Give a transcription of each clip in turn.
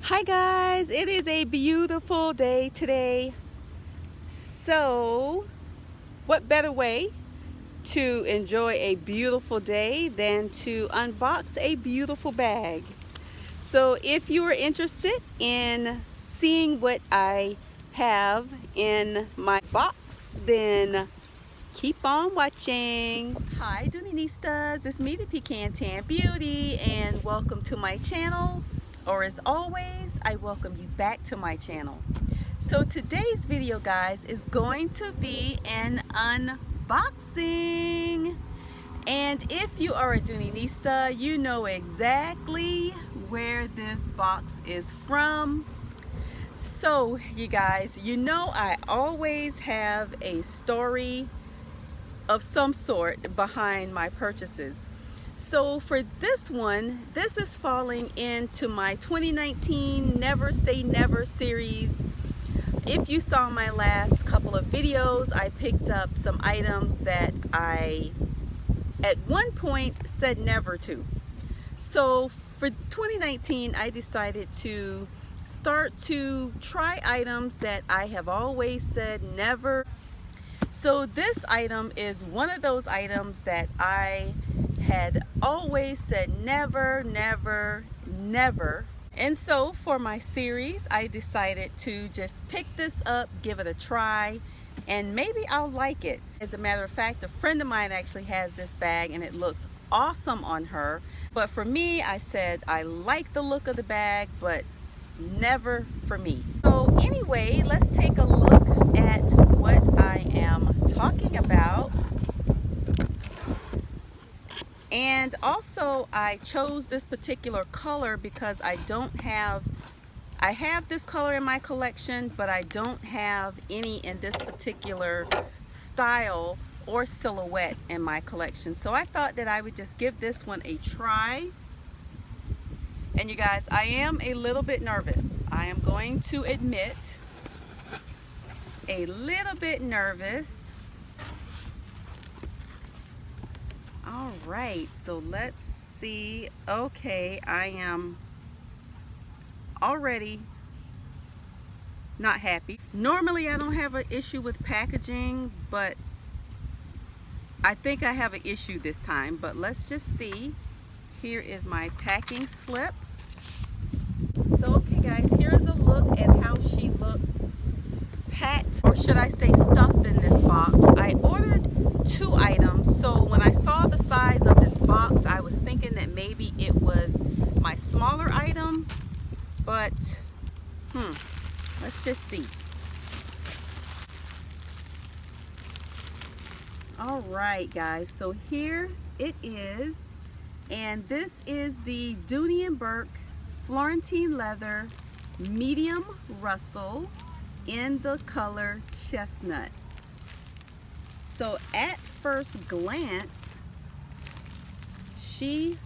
Hi guys, it is a beautiful day today. So, what better way to enjoy a beautiful day than to unbox a beautiful bag? So, if you are interested in seeing what I have in my box, then keep on watching. Hi Doonistas, it's me, the Pecan Tan Beauty, and welcome to my channel. Or as always, I welcome you back to my channel. So today's video, guys, is going to be an unboxing. And if you are a Dooninista, you know exactly where this box is from. So you guys, you know I always have a story of some sort behind my purchases. So for this one, this is falling into my 2019 Never Say Never series. If you saw my last couple of videos, I picked up some items that I at one point said never to. So for 2019, I decided to start to try items that I have always said never. So this item is one of those items that I had always said never, never, never. And so for my series, I decided to just pick this up, give it a try, and maybe I'll like it. As a matter of fact, a friend of mine actually has this bag and it looks awesome on her. But for me, I said I like the look of the bag, but never for me. So anyway, let's take a look at what I am talking about. And also I chose this particular color because I have this color in my collection, but I don't have any in this particular style or silhouette in my collection. So I thought that I would just give this one a try. And you guys, I am a little bit nervous. I am going to admit, a little bit nervous. All right, so let's see. Okay, I am already not happy. Normally I don't have an issue with packaging, but I think I have an issue this time. But let's just see. Here is my packing slip. So okay guys, here is a look at how she looks packed, or should I say stuffed, in this box. I ordered 2 items, so when I saw the size of this box, I was thinking that maybe it was my smaller item, but let's just see. All right guys, so here it is, and this is the Doooney Bourke Florentine leather medium Russell in the color chestnut. So at first glance, she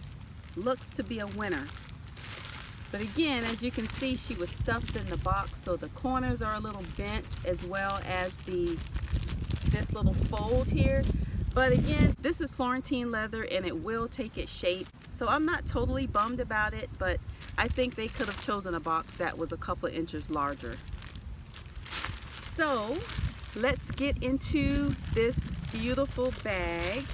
looks to be a winner. But again, as you can see, she was stuffed in the box, so the corners are a little bent, as well as this little fold here. But again, this is Florentine leather and it will take its shape. So I'm not totally bummed about it, but I think they could have chosen a box that was a couple of inches larger. So let's get into this beautiful bag.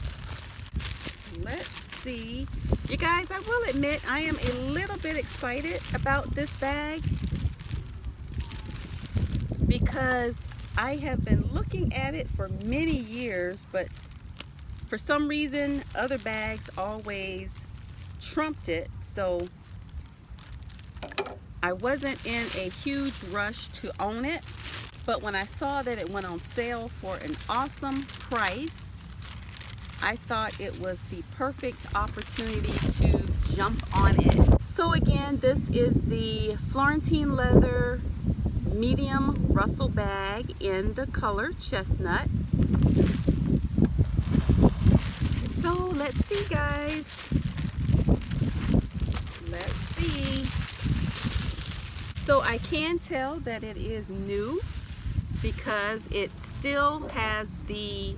Let's see. You guys, I will admit I am a little bit excited about this bag because I have been looking at it for many years, but for some reason other bags always trumped it. So I wasn't in a huge rush to own it. But when I saw that it went on sale for an awesome price, I thought it was the perfect opportunity to jump on it. So again, this is the Florentine leather medium Russell bag in the color chestnut. So let's see guys. Let's see. So I can tell that it is new, because it still has the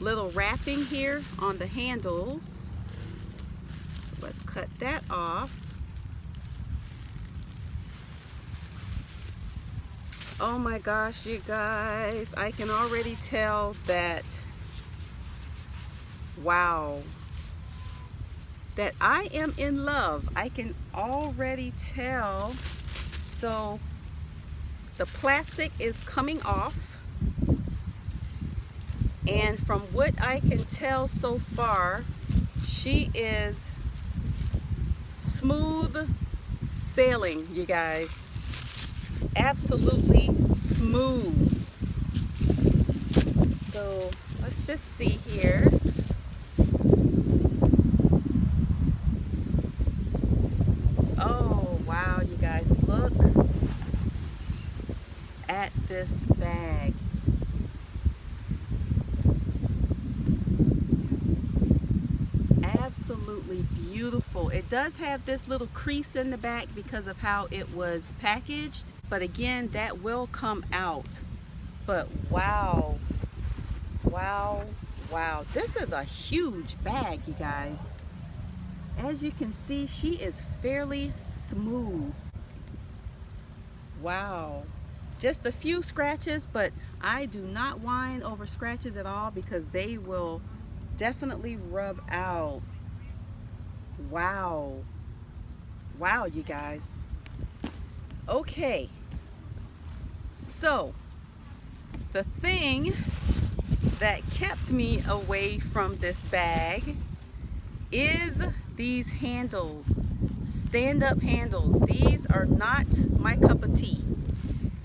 little wrapping here on the handles. So let's cut that off. Oh my gosh, you guys, I can already tell that, wow, that I am in love. I can already tell. So the plastic is coming off, and from what I can tell so far, she is smooth sailing, you guys. Absolutely smooth. So let's just see here. Oh wow, you guys, look at this bag. Absolutely beautiful. It does have this little crease in the back because of how it was packaged, but again, that will come out. But wow, wow, wow, this is a huge bag, you guys. As you can see, she is fairly smooth. Wow, just a few scratches, but I do not whine over scratches at all because they will definitely rub out. Wow, wow, you guys. Okay, so the thing that kept me away from this bag is these handles, stand-up handles. These are not my cup of tea,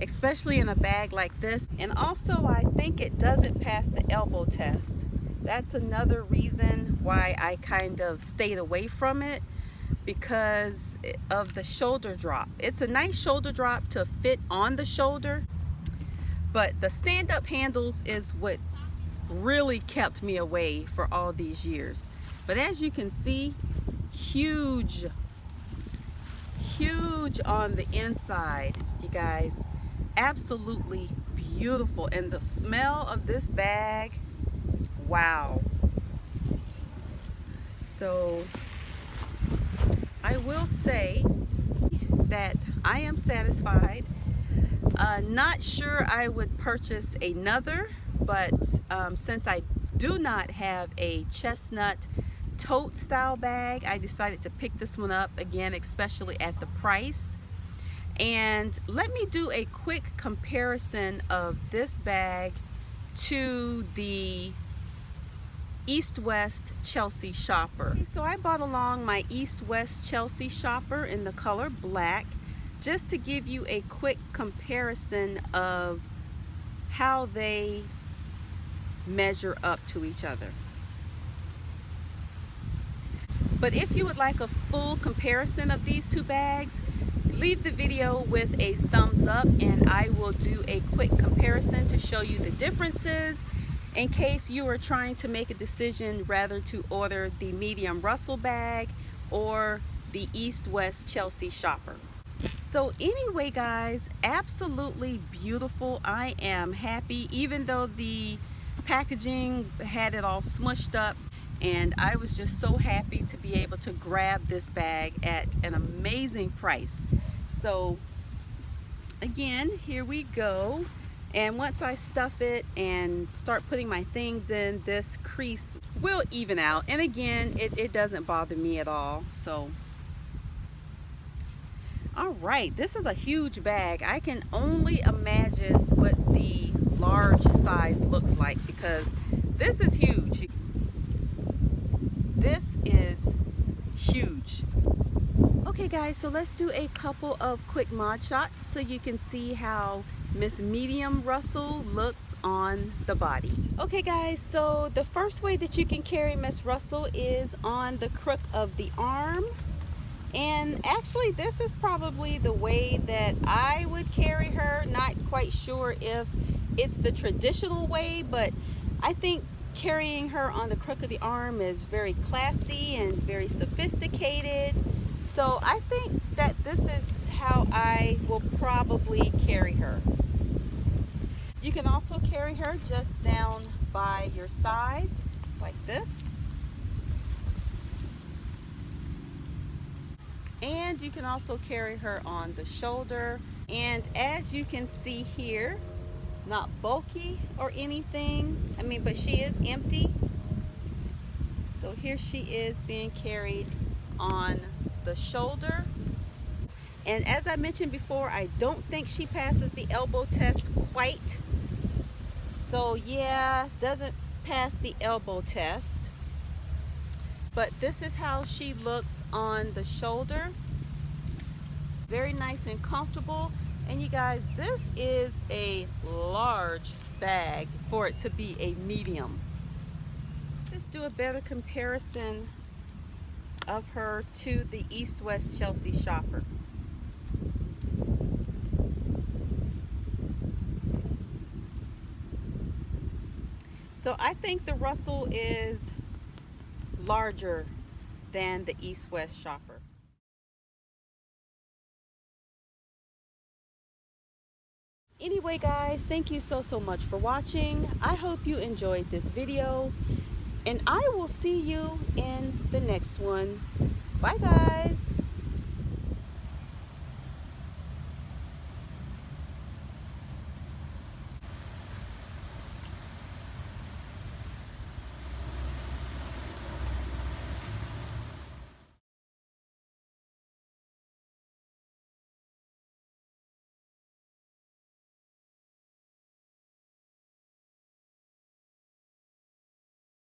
especially in a bag like this. And also, I think it doesn't pass the elbow test. That's another reason why I kind of stayed away from it, because of the shoulder drop. It's a nice shoulder drop to fit on the shoulder, but the stand-up handles is what really kept me away for all these years. But as you can see, huge on the inside, you guys. Absolutely beautiful. And the smell of this bag, wow. So I will say that I am satisfied. Not sure I would purchase another, but since I do not have a chestnut tote style bag, I decided to pick this one up again, especially at the price. And let me do a quick comparison of this bag to the East-West Chelsea shopper. So I bought along my East-West Chelsea shopper in the color black, just to give you a quick comparison of how they measure up to each other. But if you would like a full comparison of these two bags, leave the video with a thumbs up and I will do a quick comparison to show you the differences in case you are trying to make a decision whether to order the medium Russell bag or the East-West Chelsea shopper. So anyway, guys, absolutely beautiful. I am happy, even though the packaging had it all smushed up, and I was just so happy to be able to grab this bag at an amazing price. So again, here we go. And once I stuff it and start putting my things in, this crease will even out. And again, it doesn't bother me at all. So all right, this is a huge bag. I can only imagine what the large size looks like, because this is huge. This is huge. Okay guys, so let's do a couple of quick mod shots so you can see how Miss Medium Russell looks on the body. Okay guys, so the first way that you can carry Miss Russell is on the crook of the arm. And actually, this is probably the way that I would carry her. Not quite sure if it's the traditional way, but I think carrying her on the crook of the arm is very classy and very sophisticated. So I think that this is how I will probably carry her. You can also carry her just down by your side like this. And you can also carry her on the shoulder. And as you can see here, not bulky or anything. I mean, but she is empty. So here she is being carried on the shoulder. And as I mentioned before, I don't think she passes the elbow test quite. So yeah, doesn't pass the elbow test. But this is how she looks on the shoulder. Very nice and comfortable. And you guys, this is a large bag for it to be a medium. Let's do a better comparison of her to the East West Chelsea Shopper. So I think the Russell is larger than the East West Shopper. Anyway guys, thank you so much for watching. I hope you enjoyed this video, and I will see you in the next one. Bye guys.